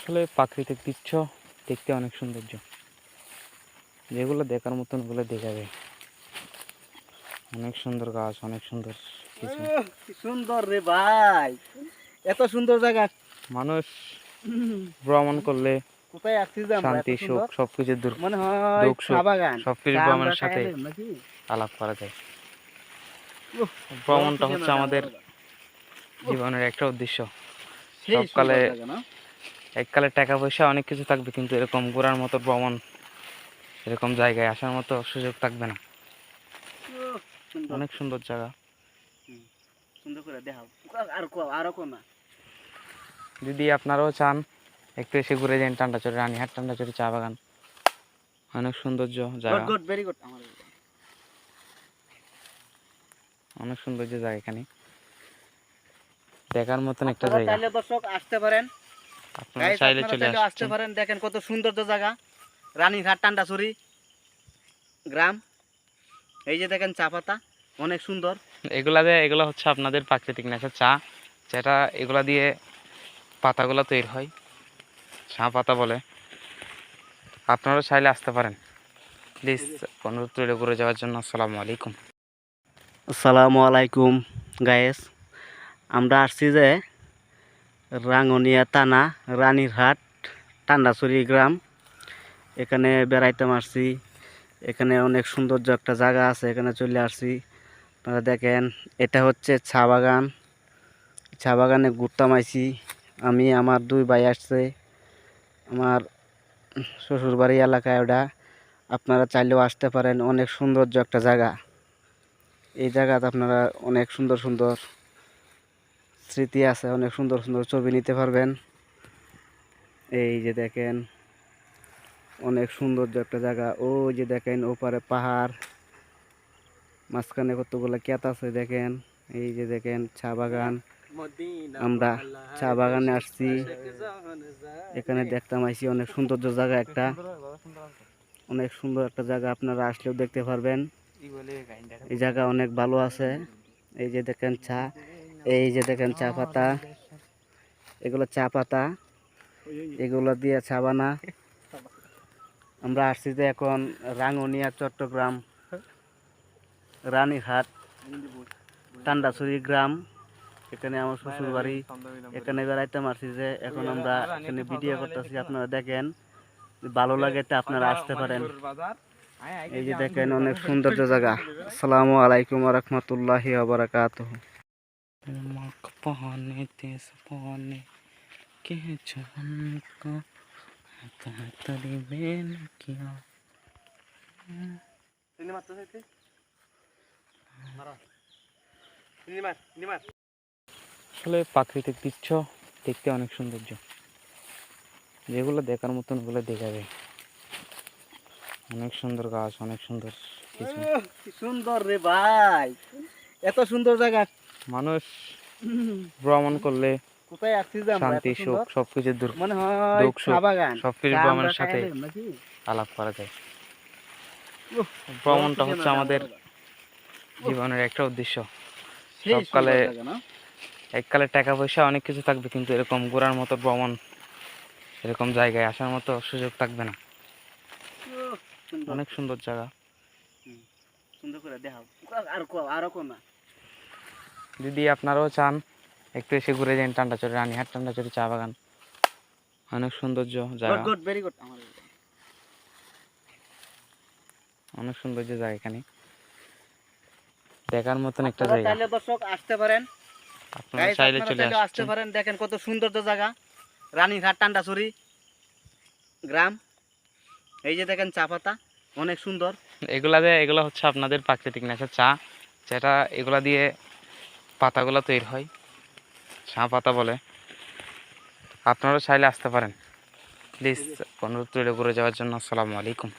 আসলে প্রাকৃতিক দৃশ্য দেখতে অনেক সৌন্দর্য, যেগুলো দেখার মতন ওগুলো দেখা যায়। অনেক সুন্দর গাছ, অনেক সুন্দর কিছু। কি সুন্দর রে ভাই, এত সুন্দর জায়গা। মানুষ ভ্রমণ করলে কোথায় আসছি যে আমরা, এত শান্তি, সুখ সুন্দর সবকিছু মনে হয়। দুঃখ চা সুখ বাগান, সবকিছু চা আমরা ভ্রমণের সাথে খাইলাম নাকি? আলাপ করা যায়। উহ, ভ্রমণটা বড় হচ্ছে কি আমাদের জানা জীবনের একটা উদ্দেশ্য। সেই সবকালে সুন্দর জায়গা না? এককালে টাকা পয়সা অনেক কিছু থাকবে, কিন্তু এরকম ঘোরার মতো ভ্রমণ, এরকম জায়গায় আসার মতো সুযোগ থাকবে না। সুন্দর, অনেক সুন্দর জায়গা। সুন্দর করে দেখাও। আরো কো না। যদি আপনারাও চান একটু এসে ঘুরে যান টান্ডাচড়ি, রানীহাট টান্ডাচড়ি চা বাগান, অনেক সৌন্দর্য জায়গা। Good, very good. অনেক সৌন্দর্য জায়গা, এখানে দেখার মতন একটা আপনারা জায়গা। চাইলে দর্শক আসতে পারেন, আপনারা চাইলে চলে আসতে আসছেন। পারেন। দেখেন কত সৌন্দর্য জায়গা, রানীঘাট টান্ডাছড়ি গ্রাম। এই যে দেখেন চা পাতা, অনেক সুন্দর। এগুলা হচ্ছে আপনাদের প্রাকৃতিক নেচার চা, যেটা এগুলা দিয়ে পাতাগুলো তৈরি হয়, চা পাতা বলে। আপনারা চাইলে আসতে পারেন। প্লিজ অনুরোধ রইল ঘুরে যাওয়ার জন্য। আসসালামু আলাইকুম। আসসালামু আলাইকুম গায়েস। আমরা আসছি যে রাঙ্গনিয়া থানা, রানীরহাট টান্ডাছড়ি গ্রাম। এখানে বেড়াইতে আসছি। এখানে অনেক সৌন্দর্য একটা জায়গা আছে, এখানে চলে আসছি। আপনারা দেখেন, এটা হচ্ছে চা বাগান। চা বাগানে ঘুরতাম আইছি আমি, আমার দুই ভাই আসছে, আমার শ্বশুরবাড়ি এলাকায় ওটা। আপনারা চাইলেও আসতে পারেন, অনেক সৌন্দর্য একটা জায়গা। এই জায়গাতে আপনারা অনেক সুন্দর সুন্দর স্মৃতি আছে, অনেক সুন্দর সুন্দর ছবি নিতে পারবেন। এই যে দেখেন, অনেক সৌন্দর্য একটা জায়গা। ওই যে দেখেন ওপারে পাহাড়, মাঝখানে কতগুলো ক্ষেত আছে দেখেন। এই যে দেখেন চা বাগান। আমরা চা বাগানে আসছি, এখানে দেখতাম আইছি। অনেক সৌন্দর্য জায়গা একটা, অনেক সুন্দর একটা জায়গা। আপনারা আসলেও দেখতে পারবেন। এই জায়গা অনেক ভালো আছে। এই যে দেখেন চা, এই যে দেখেন চা পাতা, এগুলো চা পাতা, এগুলো দিয়ে চা বানা। আমরা আসছি যে এখন রাঙ্গুনিয়া, চট্টগ্রাম, রানীরহাট টান্ডাছড়ি গ্রাম। এখানে আমার শ্বশুর বাড়ি, এখানে বেড়াইতে আসছি যে এখন আমরা এখানে ভিডিও করতেছি। আপনারা দেখেন, ভালো লাগে তো আপনারা আসতে পারেন। এই যে দেখেন অনেক সৌন্দর্য জায়গা। আসসালামু আলাইকুম ওয়া রাহমাতুল্লাহি ওয়া বারাকাতুহু। पाने तेज पाने के जान को तरी बेन किया। আসলে প্রাকৃতিক দৃশ্য দেখতে অনেক সৌন্দর্য, যেগুলো দেখার মতন ওগুলো দেখা যায়। অনেক সুন্দর গাছ, অনেক সুন্দর কিছু। কি সুন্দর রে ভাই, এত সুন্দর জায়গা। মানুষ ভ্রমণ করলে কোথায় আসছি যে আমরা, এত শান্তি, সুখ সুন্দর সবকিছু মনে হয়। দুঃখ চা সুখ বাগান, সবকিছু চা আমরা ভ্রমণের সাথে খাইলাম নাকি? আলাপ করা যায়। বড় ভ্রমণটা কি হচ্ছে জানা আমাদের জানা। জীবনের একটা উদ্দেশ্য। সেই সবকালে সুন্দর জায়গা না? এককালে টাকা পয়সা অনেক কিছু থাকবে, কিন্তু এরকম ঘোরার মতো ভ্রমণ, এরকম জায়গায় আসার মতো সুযোগ থাকবে না। সুন্দর, অনেক সুন্দর জায়গা। সুন্দর করে দেখাও। আরো কো না। যদি আপনারাও চান একটু এসে ঘুরে যান টান্ডাচড়ি, রানীহাট টান্ডাচড়ি চা বাগান, অনেক সৌন্দর্য জায়গা। Good, very good. অনেক সৌন্দর্য জায়গা, এখানে দেখার মতন একটা আপনারা জায়গা। চাইলে দর্শক আসতে পারেন, আপনারা চাইলে চলে আসতে আসছেন। পারেন। দেখেন কত সৌন্দর্য জায়গা, রানীঘাট টান্ডাছড়ি গ্রাম। এই যে দেখেন চা পাতা, অনেক সুন্দর। এগুলা হচ্ছে আপনাদের প্রাকৃতিক নেচার চা, যেটা এগুলা দিয়ে পাতাগুলো তৈরি হয়, চা পাতা বলে। আপনারা চাইলে আসতে পারেন। প্লিজ অনুরোধ রইল ঘুরে যাওয়ার জন্য। আসসালামু আলাইকুম।